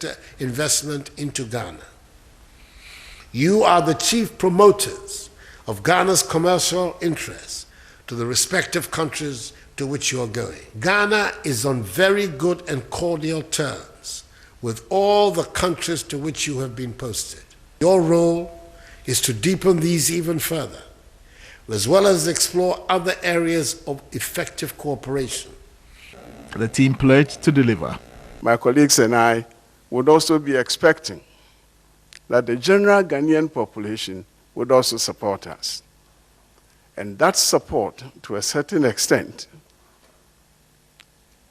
sector investment into Ghana. You are the chief promoters of Ghana's commercial interests to the respective countries to which you are going. Ghana is on very good and cordial terms with all the countries to which you have been posted. Your role is to deepen these even further, as well as explore other areas of effective cooperation. The team pledged to deliver. My colleagues and I would also be expecting that the general Ghanaian population would also support us. And that support, to a certain extent,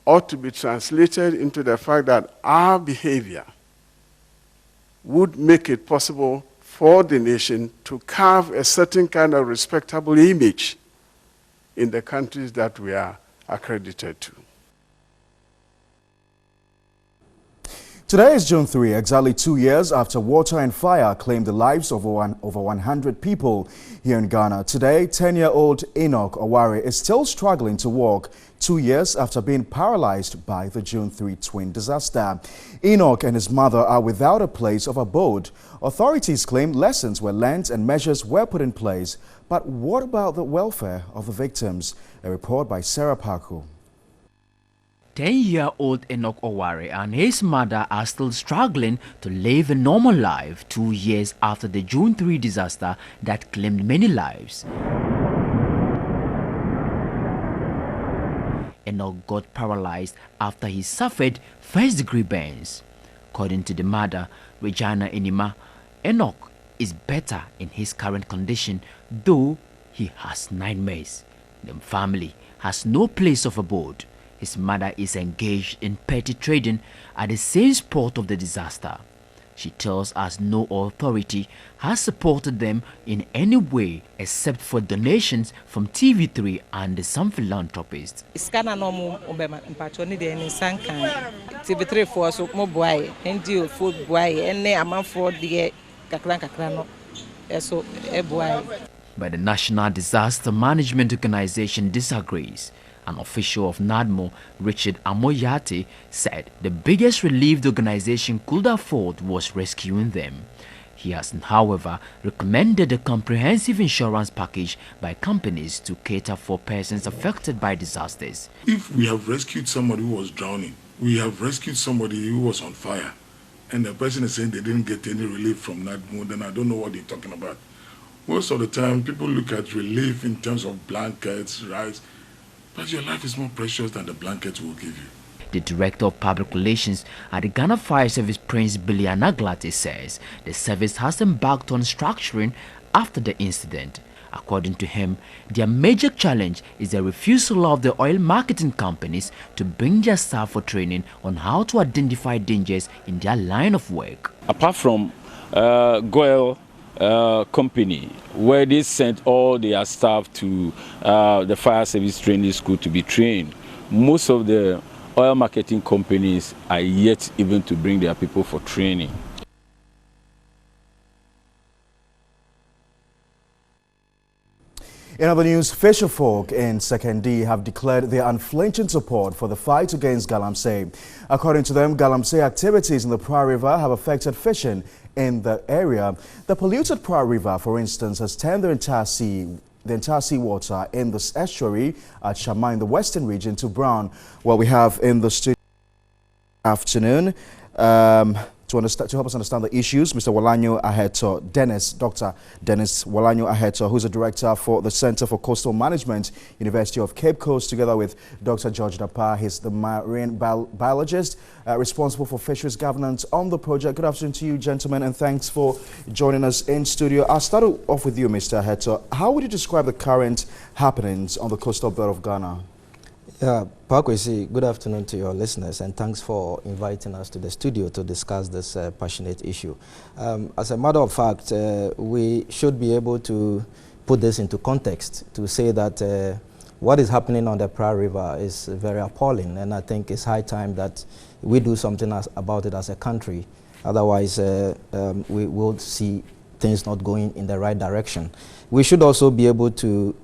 ought to be translated into the fact that our behavior would make it possible for the nation to carve a certain kind of respectable image in the countries that we are accredited to. Today is June 3, exactly 2 years after water and fire claimed the lives of over 100 people here in Ghana. Today, 10-year-old Enoch Oware is still struggling to walk 2 years after being paralyzed by the June 3 twin disaster. Enoch and his mother are without a place of abode. Authorities claim lessons were learned and measures were put in place. But what about the welfare of the victims? A report by Sarah Parko. 10-year-old Enoch Oware and his mother are still struggling to live a normal life 2 years after the June 3 disaster that claimed many lives. Enoch got paralyzed after he suffered first-degree burns. According to the mother, Regina Enima, Enoch is better in his current condition, though he has nightmares. The family has no place of abode. His mother is engaged in petty trading at the same spot of the disaster. She tells us no authority has supported them in any way except for donations from TV3 and some philanthropists. TV3 for so mo boy, NGO food boy, and amount for the kakran so a boy. But the National Disaster Management Organization disagrees. An official of NADMO, Richard Amoyate, said the biggest relief the organization could afford was rescuing them. He has, however, recommended a comprehensive insurance package by companies to cater for persons affected by disasters. If we have rescued somebody who was drowning, we have rescued somebody who was on fire, and the person is saying they didn't get any relief from NADMO, then I don't know what they're talking about. Most of the time, people look at relief in terms of blankets, rice, but your life is more precious than the blanket will give you. The Director of Public Relations at the Ghana Fire Service, Prince Billy Anaglate, says the service has embarked on structuring after the incident. According to him, their major challenge is the refusal of the oil marketing companies to bring their staff for training on how to identify dangers in their line of work. Apart from Goel company, where they sent all their staff to the fire service training school to be trained, most of the oil marketing companies are yet even to bring their people for training. In other news, fisherfolk in Sekondi have declared their unflinching support for the fight against galamsey. According to them, galamsey activities in the Pra River have affected fishing in the area. The polluted Pra River, for instance, has turned the entire seawater in this estuary at Shama in the western region to brown. What we have in the studio afternoon to help us understand the issues, Mr. Walanyo Aheto, Dr. Dennis Walanyo Aheto, who's a director for the Center for Coastal Management, University of Cape Coast, together with Dr. George Dapa. He's the marine biologist responsible for fisheries governance on the project. Good afternoon to you, gentlemen, and thanks for joining us in studio. I'll start off with you, Mr. Aheto. How would you describe the current happenings on the coastal belt of Ghana? Yeah, Pakwesi, good afternoon to your listeners, and thanks for inviting us to the studio to discuss this passionate issue. As a matter of fact, we should be able to put this into context to say that what is happening on the Pra River is very appalling, and I think it's high time that we do something about it as a country. Otherwise, we will see things not going in the right direction. We should also be able to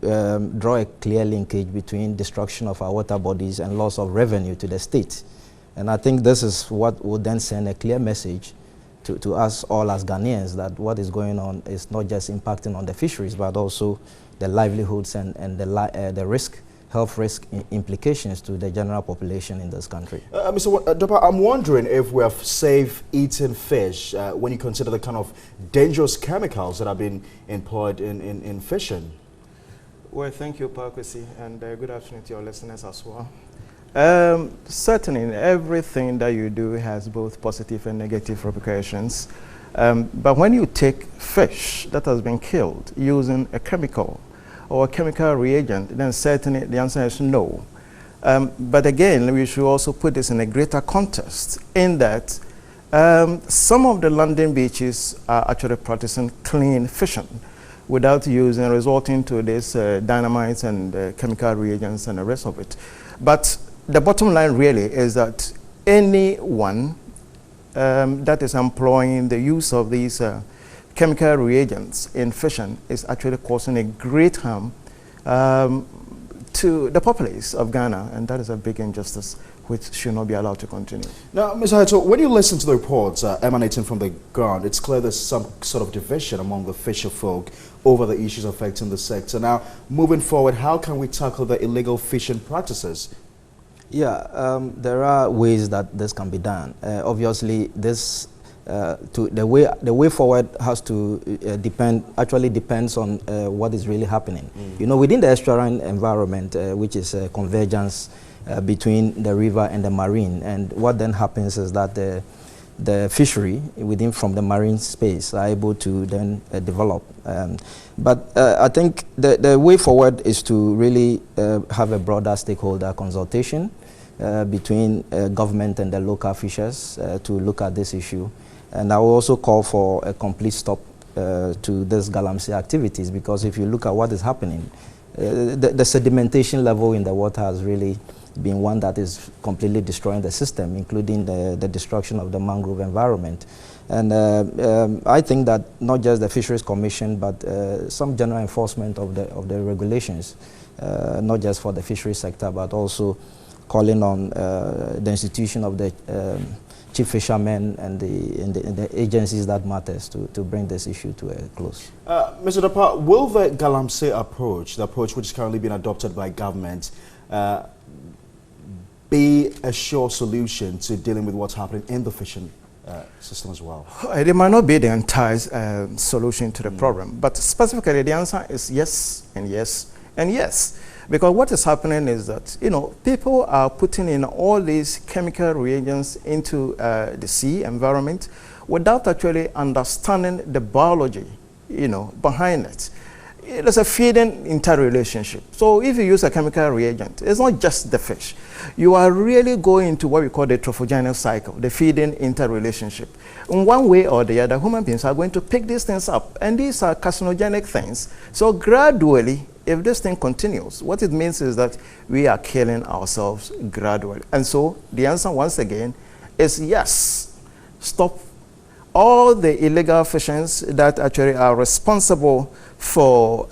draw a clear linkage between destruction of our water bodies and loss of revenue to the state. And I think this is what would then send a clear message to us all as Ghanaians that what is going on is not just impacting on the fisheries, but also the livelihoods and the risk, health risk implications to the general population in this country. Mr. Dopa, I'm wondering if we have safe eating fish when you consider the kind of dangerous chemicals that have been employed in fishing. Well, thank you, Pakwesi, and good afternoon to your listeners as well. Certainly, everything that you do has both positive and negative repercussions. But when you take fish that has been killed using a chemical or a chemical reagent, then certainly the answer is no. But again, we should also put this in a greater context in that some of the London beaches are actually practicing clean fishing without resorting to this dynamites and chemical reagents and the rest of it. But the bottom line really is that anyone that is employing the use of these chemical reagents in fishing is actually causing a great harm to the populace of Ghana, and that is a big injustice which should not be allowed to continue. Now, Mr. Haito, when you listen to the reports emanating from the ground, it's clear there's some sort of division among the fisher folk over the issues affecting the sector. Now, moving forward, how can we tackle the illegal fishing practices? Yeah, there are ways that this can be done. Obviously, this the way forward has to depends on what is really happening. You know, within the estuarine environment, which is a convergence between the river and the marine, and what then happens is that the fishery from the marine space are able to then develop. But I think the way forward is to really have a broader stakeholder consultation between government and the local fishers to look at this issue. And I will also call for a complete stop to this galamsey activities, because if you look at what is happening, the sedimentation level in the water has really been one that is completely destroying the system, including the destruction of the mangrove environment. And I think that not just the Fisheries Commission, but some general enforcement of the regulations, not just for the fisheries sector, but also calling on the institution of the chief fishermen and the agencies that matters to bring this issue to a close. Mr. Dapa, will the galamsey approach, the approach which is currently being adopted by government, be a sure solution to dealing with what's happening in the fishing system as well? It might not be the entire solution to the problem, but specifically the answer is yes and yes and yes. Because what is happening is that, you know, people are putting in all these chemical reagents into the sea environment without actually understanding the biology, you know, behind it. There's a feeding interrelationship. So if you use a chemical reagent, it's not just the fish. You are really going into what we call the trophogenous cycle, the feeding interrelationship. In one way or the other, human beings are going to pick these things up, and these are carcinogenic things. So gradually, if this thing continues, what it means is that we are killing ourselves gradually. And so the answer, once again, is yes. Stop all the illegal fishings that actually are responsible for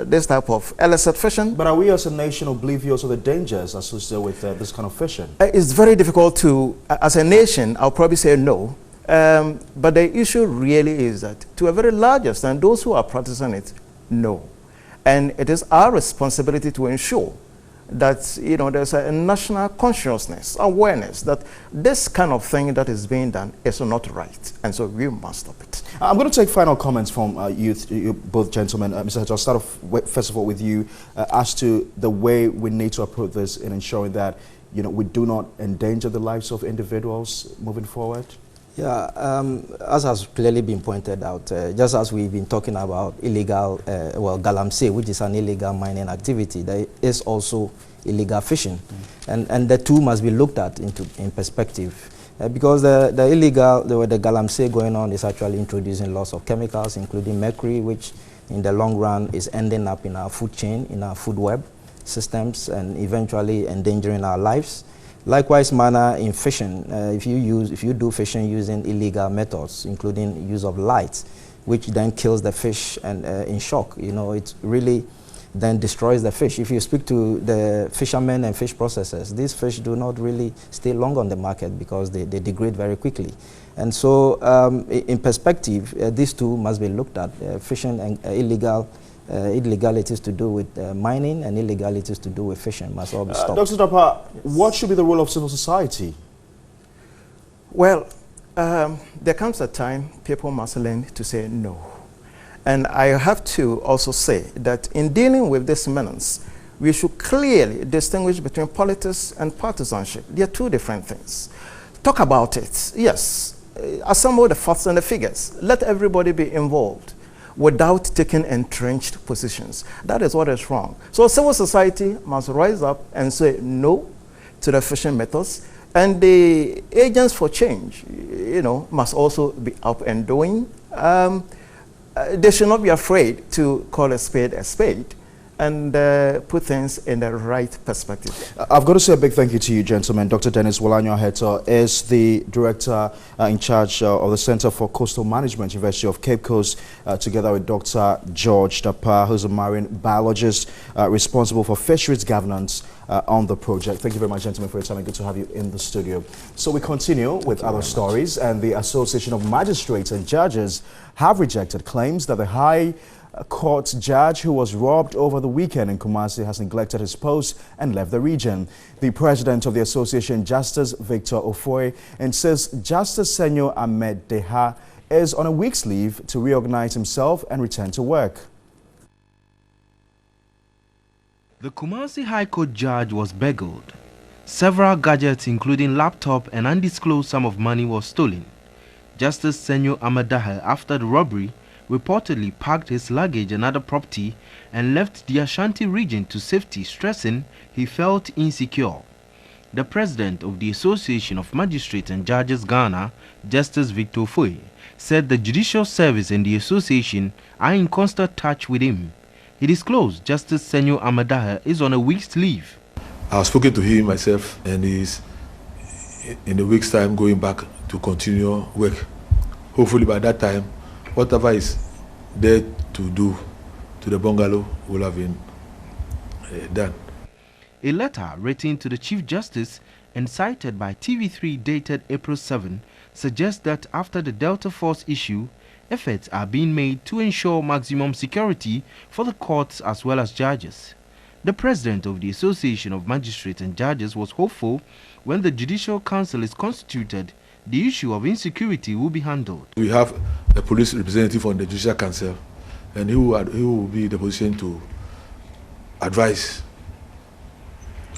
this type of illicit fishing. But are we as a nation oblivious of the dangers associated with this kind of fishing? It's very difficult to, as a nation, I'll probably say no. But the issue really is that, to a very large extent, those who are practicing it, no. And it is our responsibility to ensure that, you know, there's a national consciousness, awareness that this kind of thing that is being done is not right. And so we must stop it. I'm going to take final comments from you both gentlemen. Mr. Hato, I'll start off first of all with you as to the way we need to approach this in ensuring that, you know, we do not endanger the lives of individuals moving forward. Yeah, as has clearly been pointed out, just as we've been talking about illegal, galamsey, which is an illegal mining activity, there is also illegal fishing. And the two must be looked at in perspective. Because the galamsey going on is actually introducing lots of chemicals, including mercury, which in the long run is ending up in our food chain, in our food web systems, and eventually endangering our lives. Likewise manner in fishing, if you do fishing using illegal methods, including use of light, which then kills the fish and in shock, you know, it's really then destroys the fish. If you speak to the fishermen and fish processors, these fish do not really stay long on the market because they degrade very quickly. And so in perspective, these two must be looked at. Fishing and illegalities to do with mining and illegalities to do with fishing must all be stopped. Dr. Dapa, what should be the role of civil society? Well, there comes a time people must learn to say no. And I have to also say that in dealing with this menace, we should clearly distinguish between politics and partisanship. They are two different things. Talk about it, yes. Assemble the facts and the figures. Let everybody be involved without taking entrenched positions. That is what is wrong. So civil society must rise up and say no to the fishing methods. And the agents for change, must also be up and doing. They should not be afraid to call a spade and put things in the right perspective. I've got to say a big thank you to you, gentlemen. Dr. Dennis Wolanyo-Heto is the director in charge of the Center for Coastal Management, University of Cape Coast, together with Dr. George Dapa, who's a marine biologist responsible for fisheries governance on the project. Thank you very much, gentlemen, for your time, and good to have you in the studio. So we continue with other stories, and the Association of Magistrates and Judges have rejected claims that the High Court judge who was robbed over the weekend in Kumasi has neglected his post and left the region. The president of the association, Justice Victor Ofoe, insists Justice Senyo Ahmed Deha is on a week's leave to reorganize himself and return to work. The Kumasi High Court judge was burgled. Several gadgets, including laptop and undisclosed sum of money, was stolen. Justice Senyo Ahmed Deha, after the robbery, reportedly packed his luggage and other property and left the Ashanti region to safety, stressing he felt insecure. The president of the Association of Magistrates and Judges Ghana, Justice Victor Ofoe, said the Judicial Service and the association are in constant touch with him. He disclosed Justice Senyo Ahmed Deha is on a week's leave. I've spoken to him myself, and he's in a week's time going back to continue work. Hopefully by that time, whatever is there to do to the bungalow will have been done. A letter written to the Chief Justice and cited by TV3 dated April 7 suggests that after the Delta Force issue, efforts are being made to ensure maximum security for the courts as well as judges. The president of the Association of Magistrates and Judges was hopeful when the Judicial Council is constituted, the issue of insecurity will be handled. We have a police representative on the Judicial Council, and he will be in the position to advise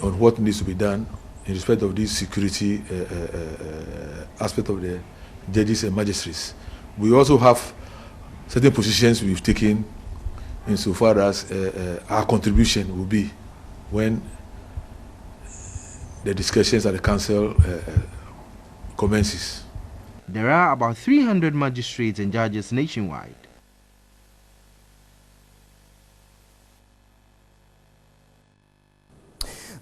on what needs to be done in respect of this security aspect of the judges and magistrates. We also have certain positions we've taken insofar as our contribution will be when the discussions at the council commences. There are about 300 magistrates and judges nationwide.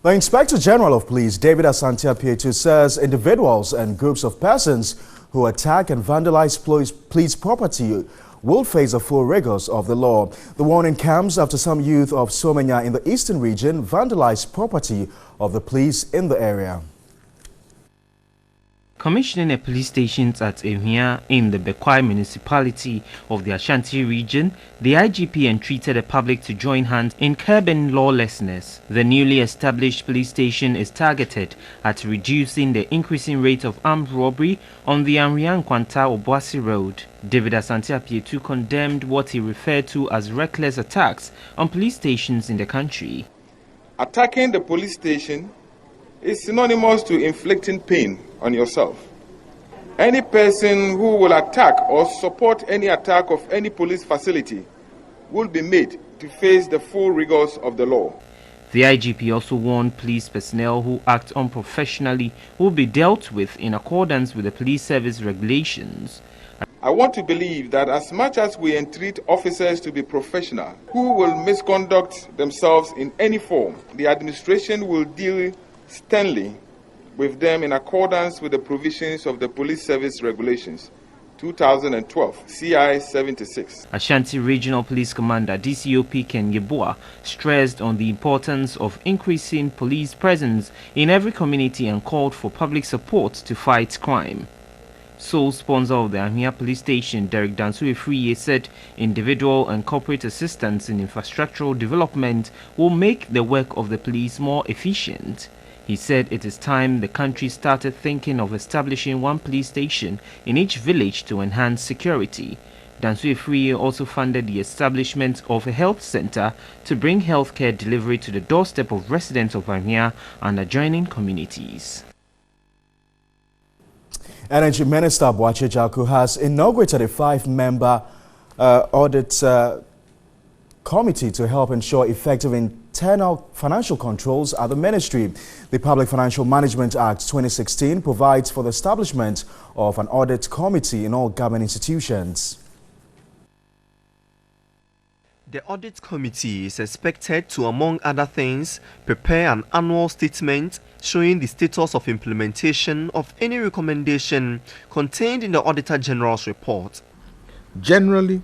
The Inspector General of Police, David Asante-Apietu, says individuals and groups of persons who attack and vandalize police property will face the full rigors of the law. The warning comes after some youth of Somenya in the eastern region vandalized property of the police in the area. Commissioning a police station at Ehia in the Bekwai municipality of the Ashanti region, the IGP entreated the public to join hands in curbing lawlessness. The newly established police station is targeted at reducing the increasing rate of armed robbery on the Anrian-Kwanta-Obuasi Road. David Asante-Apietu condemned what he referred to as reckless attacks on police stations in the country. Attacking the police station is synonymous to inflicting pain on yourself. Any person who will attack or support any attack of any police facility will be made to face the full rigors of the law. The IGP also warned police personnel who act unprofessionally will be dealt with in accordance with the police service regulations. I want to believe that as much as we entreat officers to be professional who will misconduct themselves in any form, the administration will deal sternly with them in accordance with the provisions of the police service regulations. 2012, CI 76. Ashanti Regional Police Commander DCOP Ken Yeboah stressed on the importance of increasing police presence in every community and called for public support to fight crime. Sole sponsor of the Ahmia Police Station, Derek Dansu-Efriye, said individual and corporate assistance in infrastructural development will make the work of the police more efficient. He said it is time the country started thinking of establishing one police station in each village to enhance security. Dansu-Efriye also funded the establishment of a health center to bring healthcare delivery to the doorstep of residents of Ahmia and adjoining communities. Energy Minister Boakye Jaku has inaugurated a 5-member audit committee to help ensure effective internal financial controls at the ministry. The Public Financial Management Act 2016 provides for the establishment of an audit committee in all government institutions. The Audit Committee is expected to, among other things, prepare an annual statement showing the status of implementation of any recommendation contained in the Auditor General's report. Generally,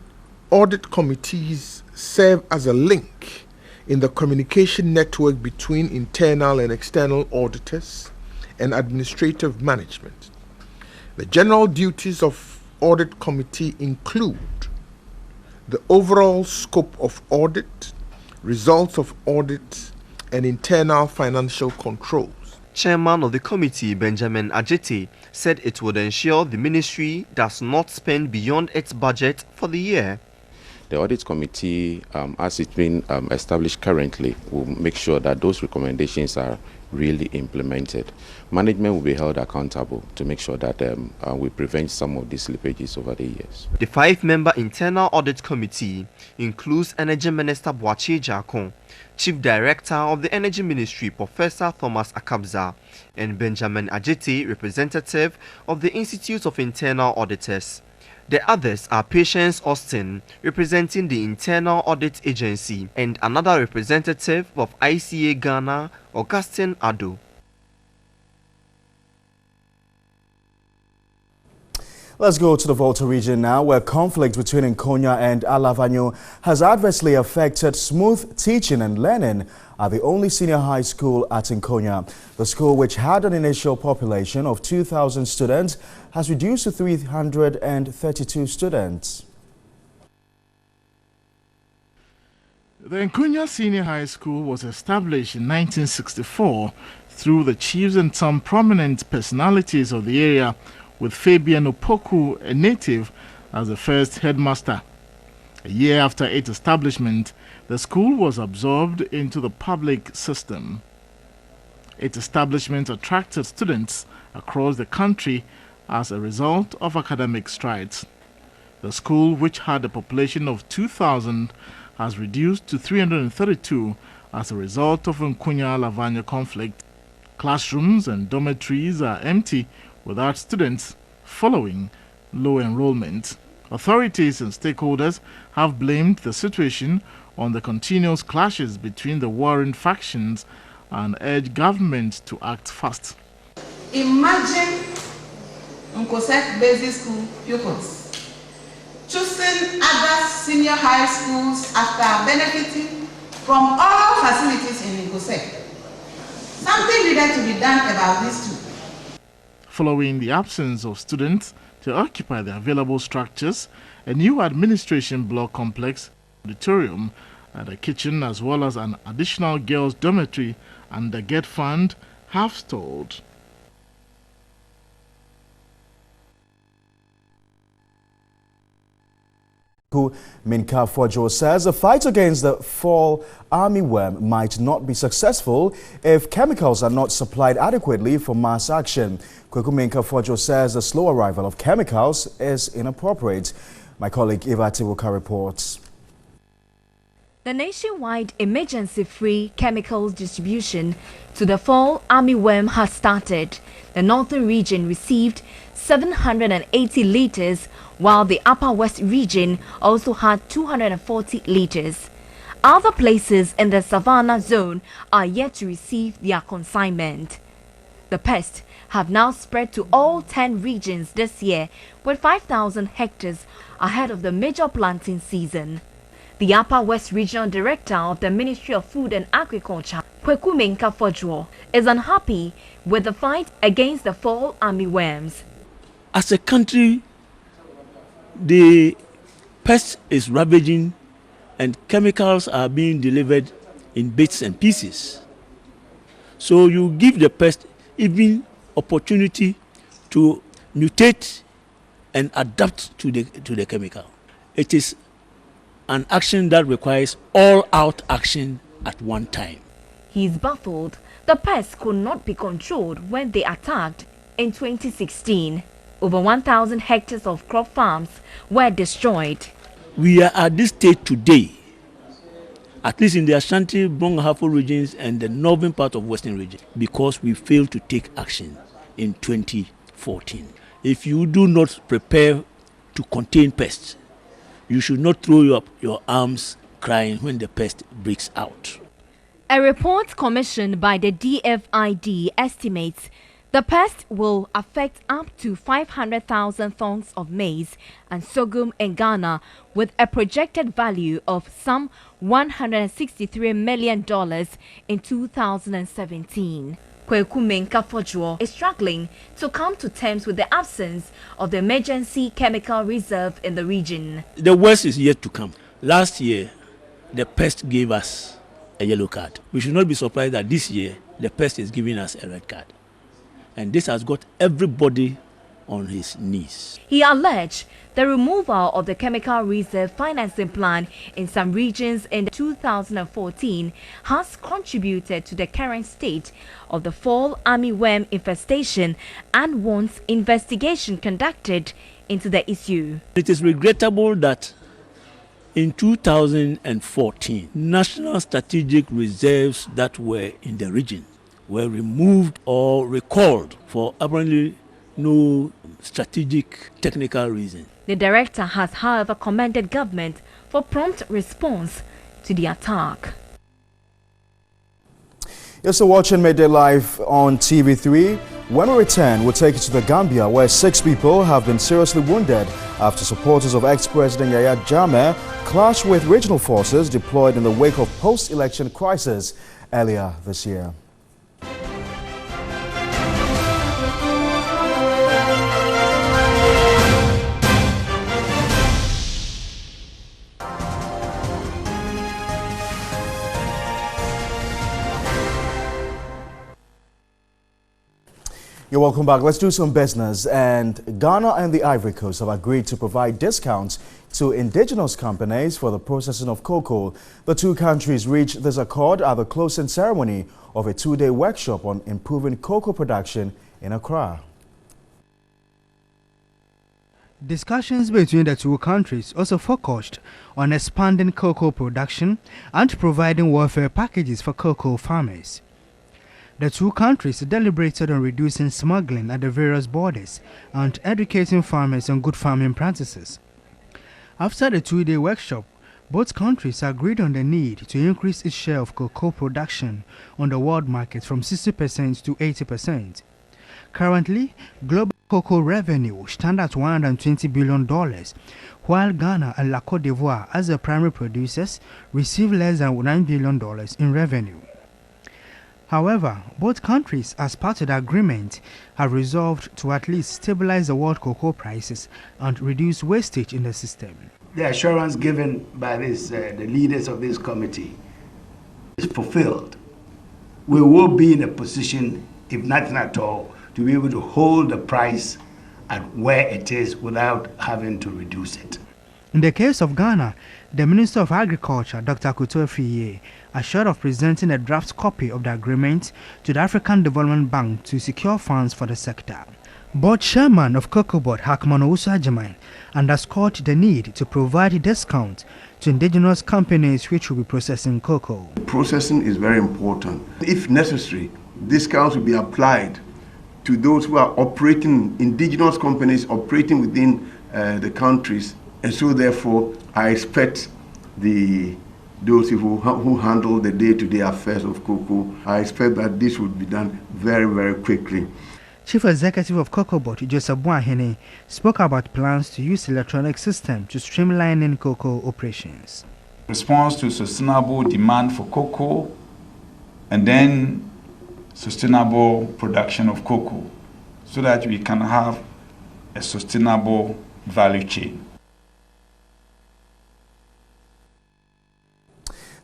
audit committees serve as a link in the communication network between internal and external auditors and administrative management. The general duties of audit committee include the overall scope of audit, results of audit, and internal financial controls. Chairman of the committee, Benjamin Ajete, said it would ensure the ministry does not spend beyond its budget for the year. The audit committee, as it's been established currently, will make sure that those recommendations are really implemented. Management will be held accountable to make sure that we prevent some of these slippages over the years. The 5-member internal audit committee includes Energy Minister Boakye Jaku, Chief Director of the Energy Ministry, Professor Thomas Akabza, and Benjamin Ajete, representative of the Institute of Internal Auditors. The others are Patience Austin, representing the Internal Audit Agency, and another representative of ICA Ghana, Augustine Ado. Let's go to the Volta region now, where conflict between Nkonya and Alavanyo has adversely affected smooth teaching and learning at the only senior high school at Nkonya. The school, which had an initial population of 2,000 students, has reduced to 332 students. The Nkonya Senior High School was established in 1964 through the chiefs and some prominent personalities of the area, with Fabian Opoku, a native, as the first headmaster. A year after its establishment, the school was absorbed into the public system. Its establishment attracted students across the country as a result of academic strides. The school, which had a population of 2,000, has reduced to 332 as a result of Nkonya-Alavanyo conflict. Classrooms and dormitories are empty without students following low enrollment. Authorities and stakeholders have blamed the situation on the continuous clashes between the warring factions and urged government to act fast. Imagine Nkosek Basic School pupils choosing other senior high schools after benefiting from all facilities in Nkosek. Something needed to be done about this too. Following the absence of students to occupy the available structures, a new administration block complex, auditorium, and a kitchen, as well as an additional girls' dormitory and the GET fund have stalled. Minka Fojo says the fight against the fall armyworm might not be successful if chemicals are not supplied adequately for mass action. Minka Fojo says the slow arrival of chemicals is inappropriate. My colleague Eva Tiwuka reports. The nationwide emergency-free chemicals distribution to the fall armyworm has started. The northern region received 780 litres, while the upper west region also had 240 litres. Other places in the Savannah zone are yet to receive their consignment. The pest have now spread to all 10 regions this year, with 5,000 hectares ahead of the major planting season. The Upper West Regional Director of the Ministry of Food and Agriculture, Kweku Menka, is unhappy with the fight against the fall armyworms. As a country, the pest is ravaging and chemicals are being delivered in bits and pieces. So you give the pest even opportunity to mutate and adapt to the chemical. It is an action that requires all-out action at one time. He is baffled. The pests could not be controlled when they attacked in 2016. Over 1,000 hectares of crop farms were destroyed. We are at this stage today, at least in the Ashanti, Brong-Ahafo regions and the northern part of Western region, because we failed to take action in 2014. If you do not prepare to contain pests, you should not throw up your arms crying when the pest breaks out. A report commissioned by the DFID estimates the pest will affect up to 500,000 tons of maize and sorghum in Ghana, with a projected value of some $163 million in 2017. Kweku Menka is struggling to come to terms with the absence of the emergency chemical reserve in the region. The worst is yet to come. Last year, the pest gave us a yellow card. We should not be surprised that this year, the pest is giving us a red card. And this has got everybody on his knees. He alleged the removal of the chemical reserve financing plan in some regions in 2014 has contributed to the current state of the fall armyworm infestation and wants investigation conducted into the issue. It is regrettable that in 2014, national strategic reserves that were in the region were removed or recalled for apparently no strategic technical reason. The director has, however, commended government for prompt response to the attack. You're still watching Midday Live on TV3. When we return, we'll take you to the Gambia, where 6 people have been seriously wounded after supporters of ex-President Yahya Jammeh clashed with regional forces deployed in the wake of post-election crisis earlier this year. You're welcome back. Let's do some business. And Ghana and the Ivory Coast have agreed to provide discounts to indigenous companies for the processing of cocoa. The two countries reached this accord at the closing ceremony of a 2-day workshop on improving cocoa production in Accra. Discussions between the two countries also focused on expanding cocoa production and providing welfare packages for cocoa farmers. The two countries deliberated on reducing smuggling at the various borders and educating farmers on good farming practices. After the 2-day workshop, both countries agreed on the need to increase its share of cocoa production on the world market from 60% to 80%. Currently, global cocoa revenue stands at $120 billion, while Ghana and La Côte d'Ivoire, as the primary producers, receive less than $9 billion in revenue. However, both countries, as part of the agreement, have resolved to at least stabilize the world cocoa prices and reduce wastage in the system. The assurance given by the leaders of this committee is fulfilled. We will be in a position, if nothing at all, to be able to hold the price at where it is without having to reduce it. In the case of Ghana, the Minister of Agriculture, Dr. Kuto Fiye, assured of presenting a draft copy of the agreement to the African Development Bank to secure funds for the sector. Board Chairman of Cocoa Board, Hakman Owusu-Agyeman, underscored the need to provide a discount to indigenous companies which will be processing cocoa. Processing is very important. If necessary, discounts will be applied to those who are operating, indigenous companies operating within the countries. And so therefore, I expect those who handle the day-to-day affairs of cocoa, I expect that this would be done very, very quickly. Chief Executive of Cocoa Board, Joseph Boahene, spoke about plans to use electronic system to streamline cocoa operations. Response to sustainable demand for cocoa, and then sustainable production of cocoa, so that we can have a sustainable value chain.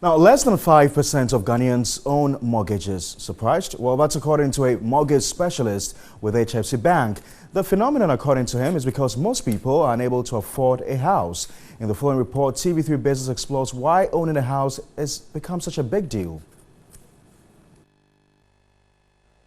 Now, less than 5% of Ghanaians own mortgages. Surprised? Well, that's according to a mortgage specialist with HFC Bank. The phenomenon, according to him, is because most people are unable to afford a house. In the following report, TV3 Business explores why owning a house has become such a big deal.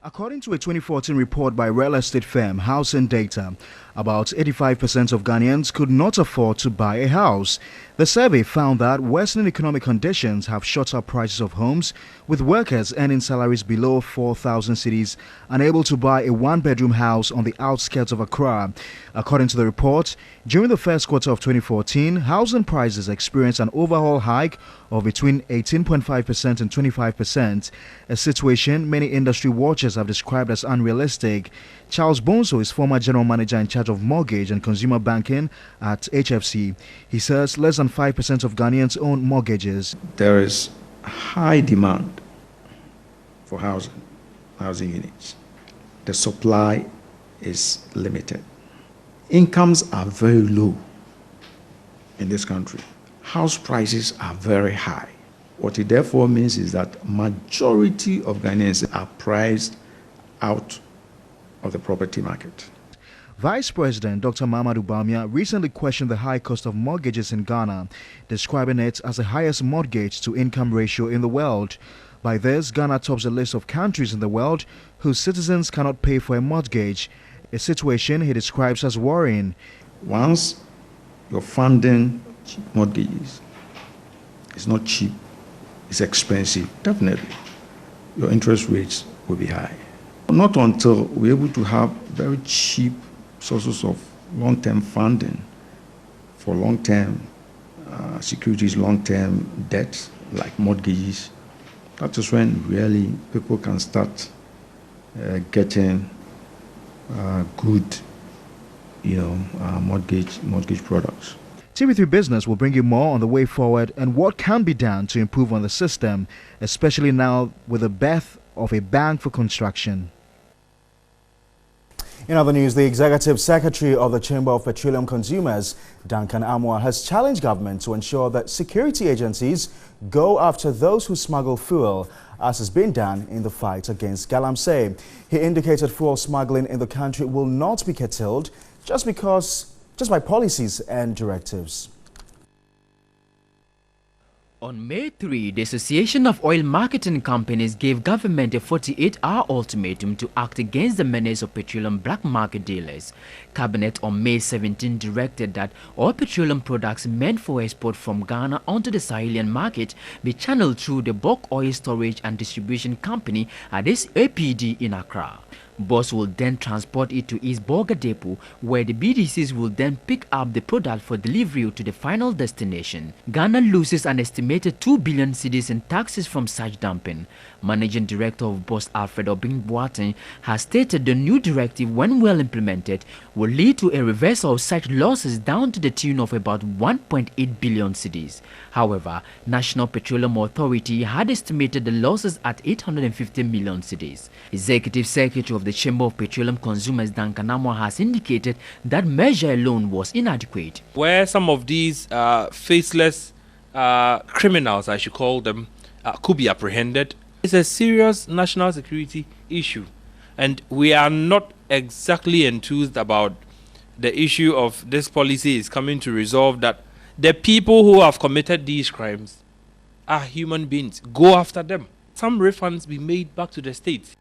According to a 2014 report by real estate firm Housing Data, about 85% of Ghanaians could not afford to buy a house. The survey found that worsening economic conditions have shot up prices of homes, with workers earning salaries below 4,000 cedis unable to buy a one-bedroom house on the outskirts of Accra. According to the report, during the first quarter of 2014, housing prices experienced an overall hike of between 18.5% and 25%, a situation many industry watchers have described as unrealistic. Charles Bonso is former general manager in charge of mortgage and consumer banking at HFC. He says less than 5% of Ghanaians own mortgages. There is high demand for housing units. The supply is limited. Incomes are very low in this country. House prices are very high. What it therefore means is that majority of Ghanaians are priced out of the property market. Vice President Dr. Mamadou Bawumia recently questioned the high cost of mortgages in Ghana, describing it as the highest mortgage-to-income ratio in the world. By this, Ghana tops the list of countries in the world whose citizens cannot pay for a mortgage, a situation he describes as worrying. Once you're funding mortgages, it's not cheap, it's expensive, definitely. Your interest rates will be high. Not until we're able to have very cheap sources of long-term funding for long-term securities, long-term debt, like mortgages, that is when really people can start getting good, mortgage products. TV3 Business will bring you more on the way forward and what can be done to improve on the system, especially now with the birth of a bank for construction. In other news, the Executive Secretary of the Chamber of Petroleum Consumers, Duncan Amwa, has challenged government to ensure that security agencies go after those who smuggle fuel, as has been done in the fight against galamsey. He indicated fuel smuggling in the country will not be curtailed just by policies and directives. On May 3, the Association of Oil Marketing Companies gave government a 48-hour ultimatum to act against the menace of petroleum black market dealers. Cabinet on May 17 directed that all petroleum products meant for export from Ghana onto the Sahelian market be channeled through the bulk oil storage and distribution company at this APD in Accra. Boss will then transport it to East Borga Depot, where the BDCs will then pick up the product for delivery to the final destination. Ghana loses an estimated 2 billion cedis in taxes from such dumping. Managing Director of Boss Alfred Obing Boateng has stated the new directive, when well implemented, will lead to a reversal of such losses down to the tune of about 1.8 billion cedis. However, National Petroleum Authority had estimated the losses at 850 million cedis. Executive Secretary of the Chamber of Petroleum Consumers, Duncan Amwa, has indicated that measure alone was inadequate. Where some of these faceless criminals, I should call them, could be apprehended, it's a serious national security issue, and we are not exactly enthused about the issue of this policy is coming to resolve that the people who have committed these crimes are human beings. Go after them. Some refunds be made back to the state.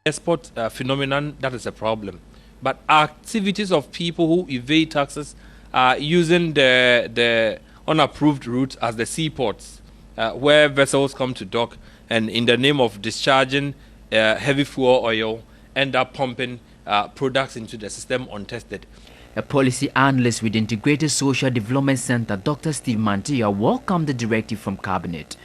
Export phenomenon, that is a problem. But activities of people who evade taxes using the unapproved routes as the seaports, where vessels come to dock and in the name of discharging heavy fuel oil end up pumping products into the system untested. A policy analyst with Integrated Social Development Center, Dr. Steve Mantia, welcomed the directive from Cabinet.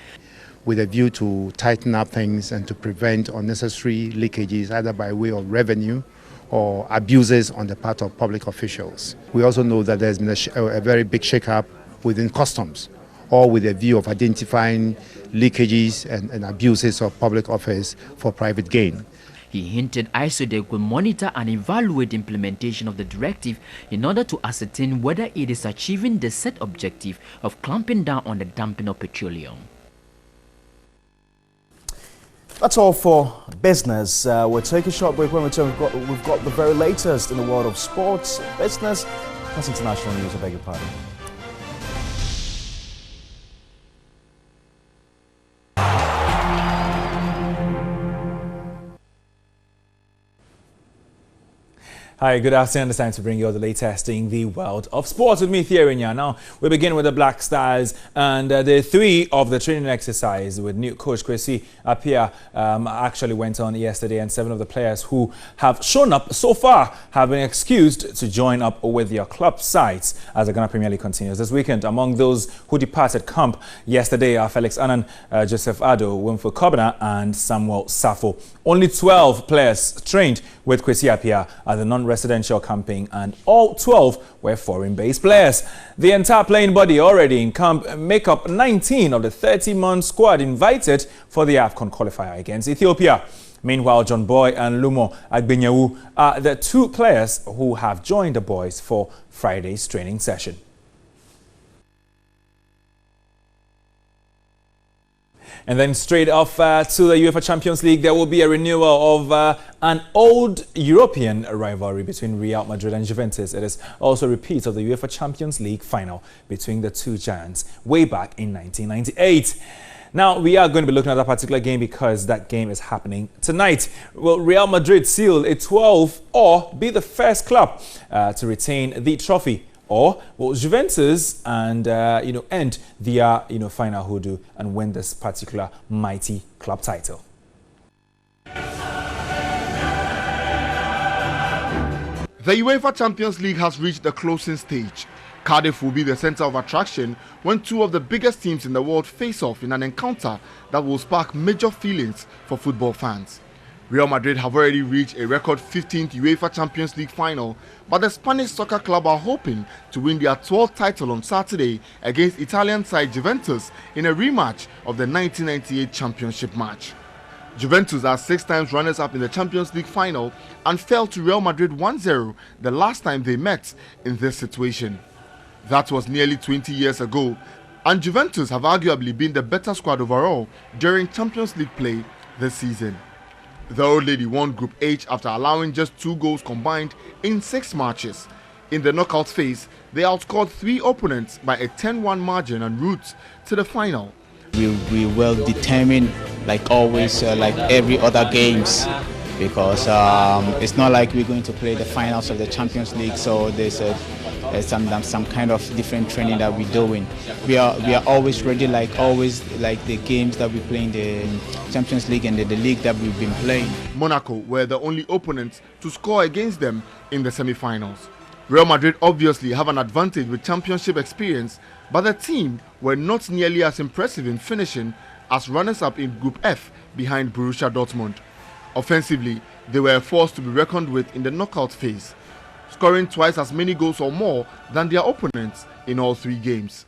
with a view to tighten up things and to prevent unnecessary leakages, either by way of revenue or abuses on the part of public officials. We also know that there's been a very big shake-up within customs, all with a view of identifying leakages and abuses of public office for private gain. He hinted ISODEC will monitor and evaluate the implementation of the directive in order to ascertain whether it is achieving the set objective of clamping down on the dumping of petroleum. That's all for business. We'll take a short break. When we return, we've got the very latest in the world of sports, business, plus international news. I beg your pardon. Hi, good afternoon. It's time to bring you all the latest in the world of sports with me, Thierry. Now, we begin with the Black Stars and the 3 of the training exercise with new coach Kwesi Appiah actually went on yesterday, and 7 of the players who have shown up so far have been excused to join up with their club sides as the Ghana Premier League continues this weekend. Among those who departed camp yesterday are Felix Annan, Joseph Addo, Winfrey Kobina and Samuel Safo. Only 12 players trained with Kwesi Appiah at the non-residential camping, and all 12 were foreign-based players. The entire playing body already in camp make up 19 of the 30-man squad invited for the AFCON qualifier against Ethiopia. Meanwhile, John Boy and Lumo Agbenyawu are the 2 players who have joined the boys for Friday's training session. And then straight off to the UEFA Champions League, there will be a renewal of an old European rivalry between Real Madrid and Juventus. It is also a repeat of the UEFA Champions League final between the 2 giants way back in 1998. Now, we are going to be looking at that particular game because that game is happening tonight. Will Real Madrid seal a 12 or be the first club to retain the trophy? Or will Juventus and end their final hoodoo and win this particular mighty club title? The UEFA Champions League has reached the closing stage. Cardiff will be the center of attraction when 2 of the biggest teams in the world face off in an encounter that will spark major feelings for football fans. Real Madrid have already reached a record 15th UEFA Champions League final, but the Spanish soccer club are hoping to win their 12th title on Saturday against Italian side Juventus in a rematch of the 1998 championship match. Juventus are 6 times runners-up in the Champions League final and fell to Real Madrid 1-0 the last time they met in this situation. That was nearly 20 years ago, and Juventus have arguably been the better squad overall during Champions League play this season. The old lady won Group H after allowing just 2 goals combined in 6 matches. In the knockout phase, they outscored 3 opponents by a 10-1 margin en route to the final. We will determine, like always, like every other games, because it's not like we're going to play the finals of the Champions League, so there's some kind of different training that we're doing. We are always ready, like the games that we play in the Champions League and the league that we've been playing. Monaco were the only opponents to score against them in the semi-finals. Real Madrid obviously have an advantage with championship experience, but the team were not nearly as impressive in finishing as runners-up in Group F behind Borussia Dortmund. Offensively, they were a force to be reckoned with in the knockout phase, scoring twice as many goals or more than their opponents in all 3 games.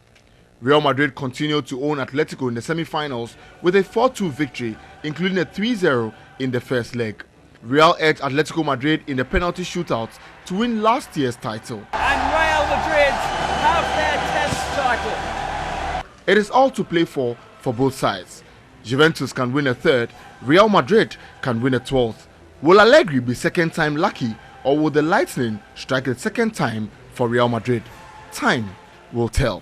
Real Madrid continued to own Atletico in the semi-finals with a 4-2 victory, including a 3-0 in the first leg. Real edged Atletico Madrid in the penalty shootout to win last year's title. And Real Madrid have their 10th title. It is all to play for both sides. Juventus can win a 3rd, Real Madrid can win a 12th. Will Allegri be second time lucky, or will the Lightning strike the second time for Real Madrid? Time will tell.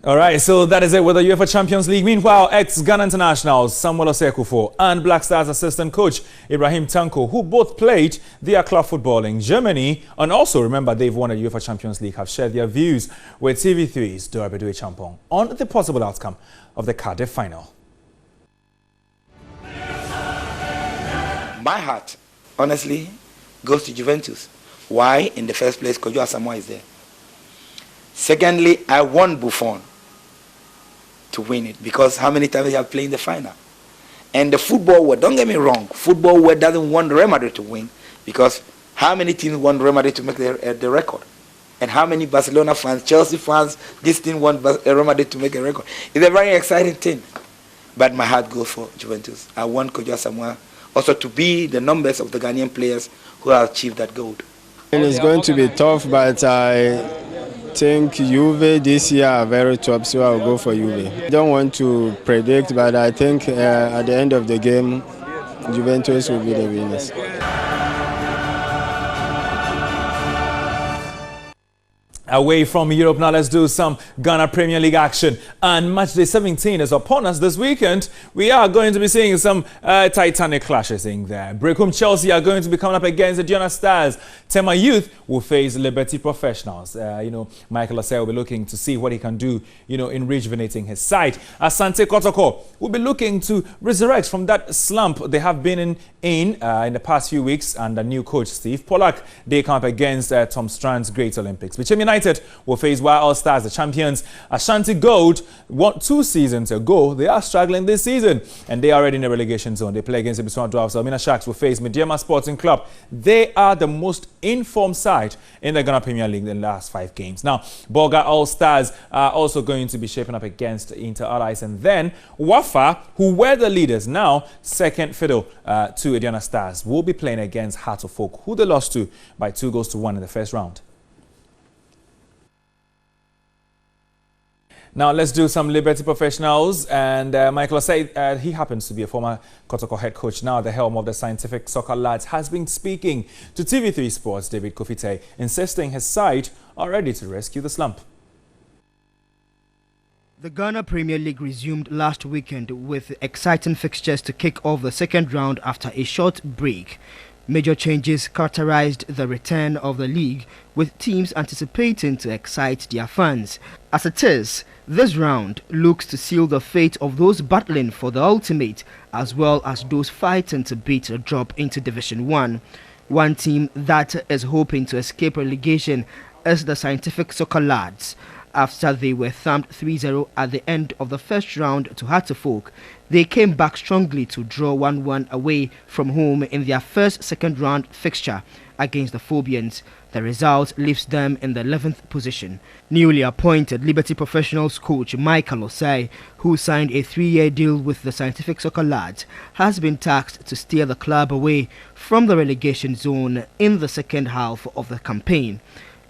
All right, so that is it with the UEFA Champions League. Meanwhile, ex-Ghana internationals Samuel Osekufo and Black Stars assistant coach Ibrahim Tanko, who both played their club football in Germany, and also remember they've won the UEFA Champions League, have shared their views with TV3's Dorabedu Champong on the possible outcome of the Cardiff final. My heart, honestly, goes to Juventus. Why? In the first place, Kojo Asamoah is there. Secondly, I want Buffon to win it because how many times they have played in the final? And the football world, don't get me wrong, football world doesn't want Real Madrid to win because how many teams want Real Madrid to make the record? And how many Barcelona fans, Chelsea fans, this team want Real Madrid to make a record? It's a very exciting thing. But my heart goes for Juventus. I want Kojo Asamoah also to be the numbers of the Ghanaian players who have achieved that goal. It's going to be tough, but I think Juve this year are very tough, so I'll go for Juve. I don't want to predict, but I think at the end of the game, Juventus will be the winners. Away from Europe now, let's do some Ghana Premier League action. And matchday 17 is upon us this weekend. We are going to be seeing some titanic clashes in there. Brecum Chelsea are going to be coming up against the Diana Stars. Tema Youth will face Liberty Professionals. Michael Osei will be looking to see what he can do, in rejuvenating his side. Asante Kotoko will be looking to resurrect from that slump they have been in the past few weeks under new coach Steve Pollack. They come up against Tom Strand's Great Olympics. Bichim United will face Wild All Stars, the champions. Ashanti Gold won 2 seasons ago. They are struggling this season and they are already in the relegation zone. They play against the Bismarck Dwarfs. Elmina Sharks will face Mediama Sporting Club. They are the most informed side in the Ghana Premier League in the last 5 games. Now, Boga All Stars are also going to be shaping up against Inter Allies, and then Wafa, who were the leaders, now second fiddle to Ediana Stars, will be playing against Heart of Folk, who they lost to by 2-1 in the first round. Now let's do some Liberty Professionals, and Michael Osei, he happens to be a former Kotoko head coach, now the helm of the Scientific Soccer Lads, has been speaking to TV3 Sports' David Kofite, insisting his side are ready to rescue the slump. The Ghana Premier League resumed last weekend with exciting fixtures to kick off the second round after a short break. Major changes characterized the return of the league, with teams anticipating to excite their fans. As it is, this round looks to seal the fate of those battling for the ultimate, as well as those fighting to beat a drop into Division 1. One team that is hoping to escape relegation is the Scientific Soccer Lads. After they were thumped 3-0 at the end of the first round to Heart of Folk, they came back strongly to draw 1-1 away from home in their first second round fixture against the Phobians. The result leaves them in the 11th position. Newly appointed Liberty Professionals coach Michael Osei, who signed a 3-year deal with the Scientific Soccer Lads, has been tasked to steer the club away from the relegation zone in the second half of the campaign.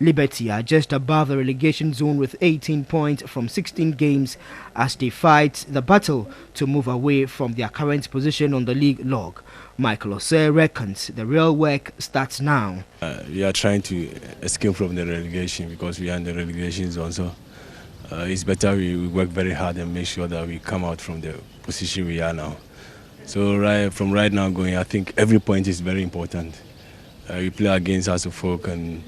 Liberty are just above the relegation zone with 18 points from 16 games as they fight the battle to move away from their current position on the league log. Michael Osei reckons the real work starts now. We are trying to escape from the relegation because we are in the relegation zone, so it's better we work very hard and make sure that we come out from the position we are now. So from right now going, I think every point is very important. We play against Heart of Folk and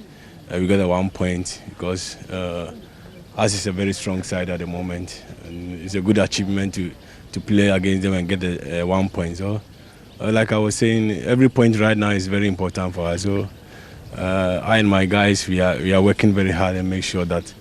we got a 1 point because us is a very strong side at the moment, and it's a good achievement to play against them and get the 1 point. So, like I was saying, every point right now is very important for us. So, I and my guys, we are working very hard and make sure that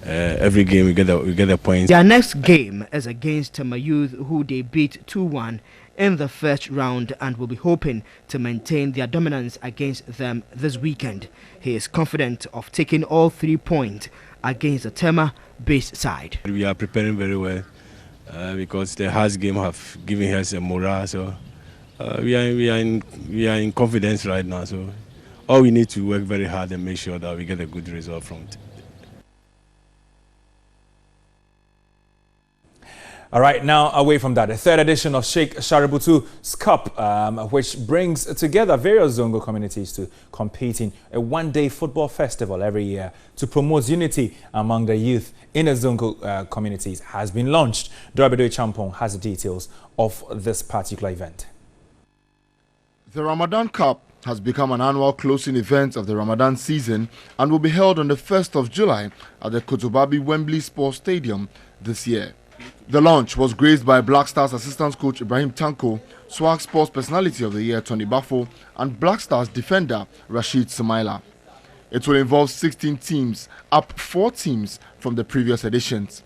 every game we get a point. Their next game is against Tema Youth, who they beat 2-1 in the first round, and will be hoping to maintain their dominance against them this weekend. He is confident of taking all 3 points against the Tema-based side. We are preparing very well because the Hearts game have given us a morale. So we are in confidence right now. So all we need to work very hard and make sure that we get a good result from it. All right, now away from that, the third edition of Sheikh Shaributu's Cup, which brings together various Zongo communities to compete in a one-day football festival every year to promote unity among the youth in the Zongo communities, has been launched. Dorabedo Champong has the details of this particular event. The Ramadan Cup has become an annual closing event of the Ramadan season and will be held on the 1st of July at the Kotobabi Wembley Sports Stadium this year. The launch was graced by Black Stars assistant coach Ibrahim Tanko, Swag Sports Personality of the Year Tony Bafo, and Black Stars defender Rashid Sumaila. It will involve 16 teams, up 4 teams from the previous editions.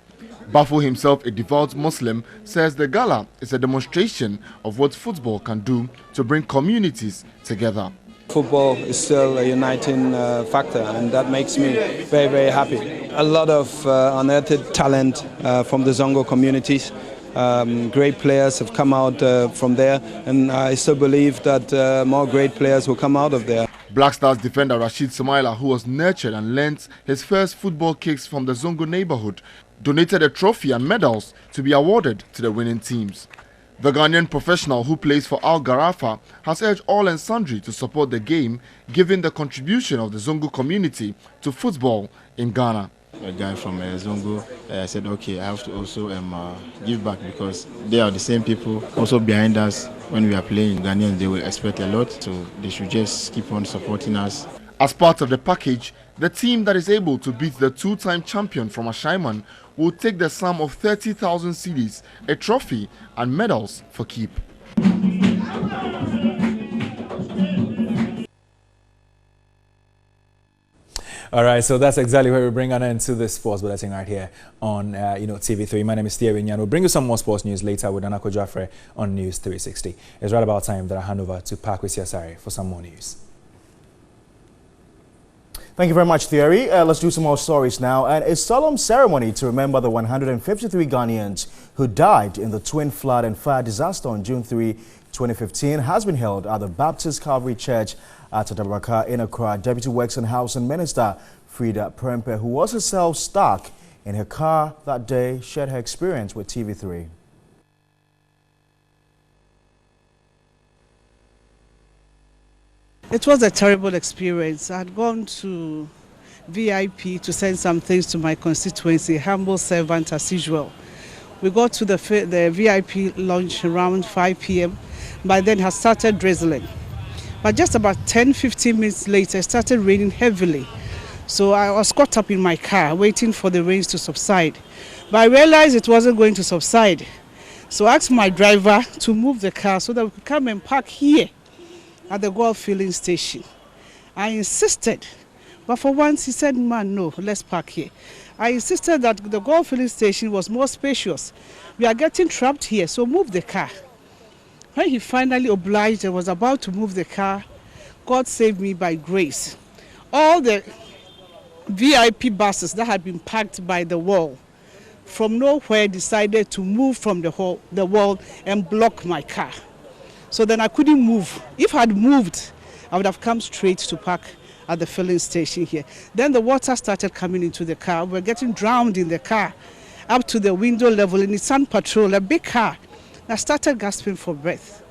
Bafo himself, a devout Muslim, says the gala is a demonstration of what football can do to bring communities together. Football is still a uniting factor, and that makes me very, very happy. A lot of unearthed talent from the Zongo communities. Great players have come out from there, and I still believe that more great players will come out of there. Black Stars defender Rashid Samaila, who was nurtured and learnt his first football kicks from the Zongo neighborhood, donated a trophy and medals to be awarded to the winning teams. The Ghanaian professional who plays for Al Garafa has urged all and sundry to support the game, given the contribution of the Zongo community to football in Ghana. A guy from Zongo said, okay, I have to also give back, because they are the same people also behind us. When we are playing Ghanaians, they will expect a lot, so they should just keep on supporting us. As part of the package, the team that is able to beat the 2-time champion from Ashaiman will take the sum of 30,000 cedis, a trophy and medals for keep. All right, so that's exactly where we bring an end to this sports bulletin right here on TV3. My name is Thierry Nyan. We'll bring you some more sports news later with Anako Jafre on News 360. It's right about time that I hand over to Pakwisi Asare for some more news. Thank you very much, Thierry. Let's do some more stories now. And a solemn ceremony to remember the 153 Ghanaians who died in the twin flood and fire disaster on June 3, 2015 has been held at the Baptist Calvary Church at Tadabaka in Accra. Deputy Works and Housing Minister Frida Prempe, who was herself stuck in her car that day, shared her experience with TV3. It was a terrible experience. I had gone to VIP to send some things to my constituency, humble servant as usual. We got to the VIP lunch around 5 p.m. By then it had started drizzling. But just about 10-15 minutes later, it started raining heavily. So I was caught up in my car waiting for the rains to subside. But I realized it wasn't going to subside. So I asked my driver to move the car so that we could come and park here at the Gulf filling station. I insisted, but for once he said, man, no, let's park here. I insisted that the Gulf filling station was more spacious. We are getting trapped here, so move the car. When he finally obliged and was about to move the car, God saved me by grace. All the VIP buses that had been parked by the wall from nowhere decided to move from the wall and block my car. So then I couldn't move. If I had moved, I would have come straight to park at the filling station here. Then the water started coming into the car. We were getting drowned in the car up to the window level in Nissan Patrol, a big car. I started gasping for breath.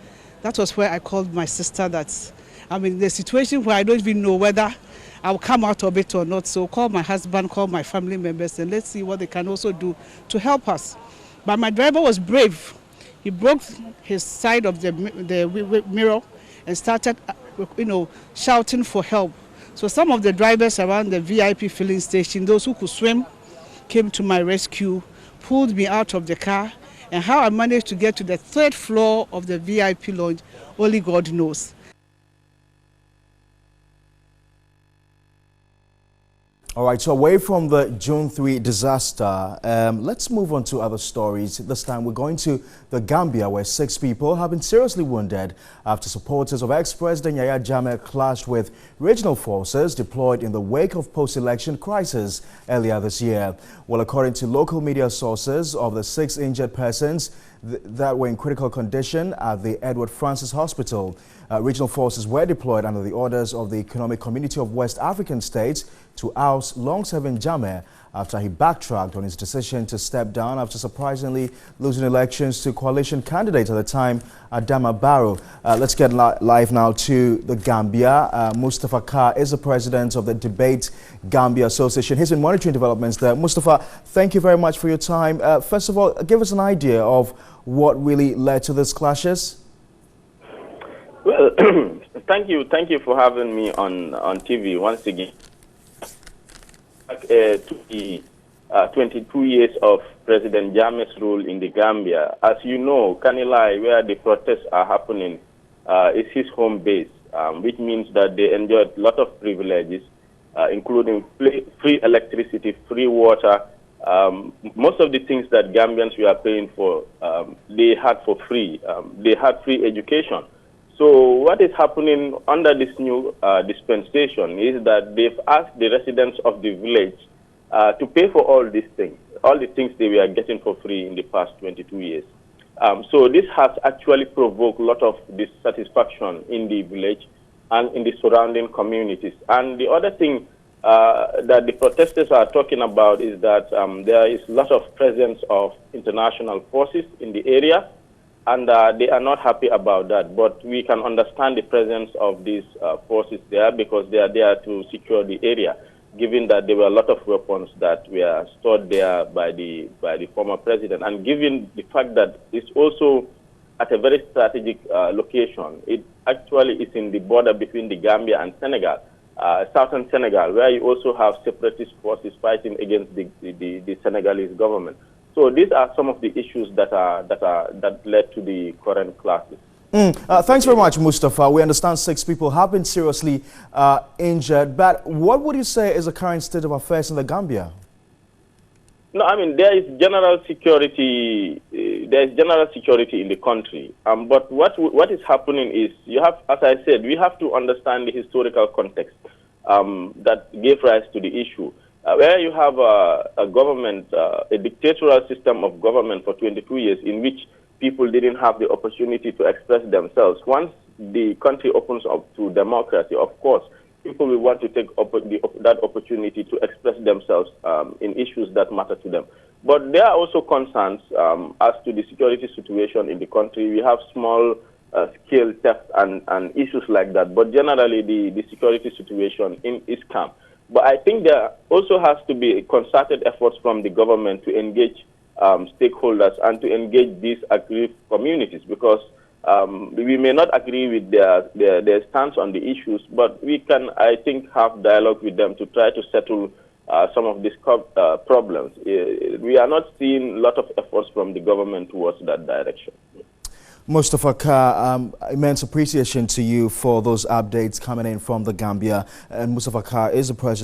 That was where I called my sister that I'm in the situation where I don't even know whether I'll come out of it or not. So call my husband, call my family members, and let's see what they can also do to help us. But my driver was brave. He broke his side of the mirror and started, shouting for help. So some of the drivers around the VIP filling station, those who could swim, came to my rescue, pulled me out of the car, and how I managed to get to the 3rd floor of the VIP lounge, only God knows. All right, so away from the June 3 disaster, let's move on to other stories. This time we're going to the Gambia, where 6 people have been seriously wounded after supporters of ex-President Yahya Jammeh clashed with regional forces deployed in the wake of post-election crisis earlier this year. Well, according to local media sources, of the 6 injured persons that were in critical condition at the Edward Francis Hospital, regional forces were deployed under the orders of the Economic Community of West African States to oust long-serving Jammeh after he backtracked on his decision to step down after surprisingly losing elections to coalition candidate at the time, Adama Barrow. Let's get live now to the Gambia. Mustafa Carr is the president of the Debate Gambia Association. He's been monitoring developments there. Mustafa, thank you very much for your time. First of all, give us an idea of what really led to these clashes. Well, thank you for having me on TV once again. To the 22 years of President Jammeh's rule in the Gambia. As you know, Kanilai, where the protests are happening, is his home base, which means that they enjoyed a lot of privileges, including free electricity, free water. Most of the things that Gambians were paying for, they had for free. They had free education. So what is happening under this new dispensation is that they've asked the residents of the village to pay for all these things, all the things they were getting for free in the past 22 years. So this has actually provoked a lot of dissatisfaction in the village and in the surrounding communities. And the other thing that the protesters are talking about is that there is a lot of presence of international forces in the area, and they are not happy about that. But we can understand the presence of these forces there because they are there to secure the area, given that there were a lot of weapons that were stored there by the former president, and given the fact that it's also at a very strategic location. It actually is in the border between the Gambia and Senegal, southern Senegal, where you also have separatist forces fighting against the Senegalese government. So these are some of the issues that led to the current clashes. Thanks very much, Mustafa. We understand 6 people have been seriously injured, but what would you say is the current state of affairs in the Gambia? No, I mean, there is general security. There is general security in the country. But what is happening is, you have, as I said, we have to understand the historical context that gave rise to the issue. Where you have a government, a dictatorial system of government for 22 years, in which people didn't have the opportunity to express themselves. Once the country opens up to democracy, of course, people will want to take that opportunity to express themselves in issues that matter to them. But there are also concerns as to the security situation in the country. We have small-scale theft and issues like that. But generally, the security situation is calm. But I think there also has to be concerted efforts from the government to engage stakeholders and to engage these aggrieved communities, because we may not agree with their stance on the issues, but we can, I think, have dialogue with them to try to settle some of these problems. We are not seeing a lot of efforts from the government towards that direction. Mustafa Kar, immense appreciation to you for those updates coming in from the Gambia. And Mustafa Kar is the president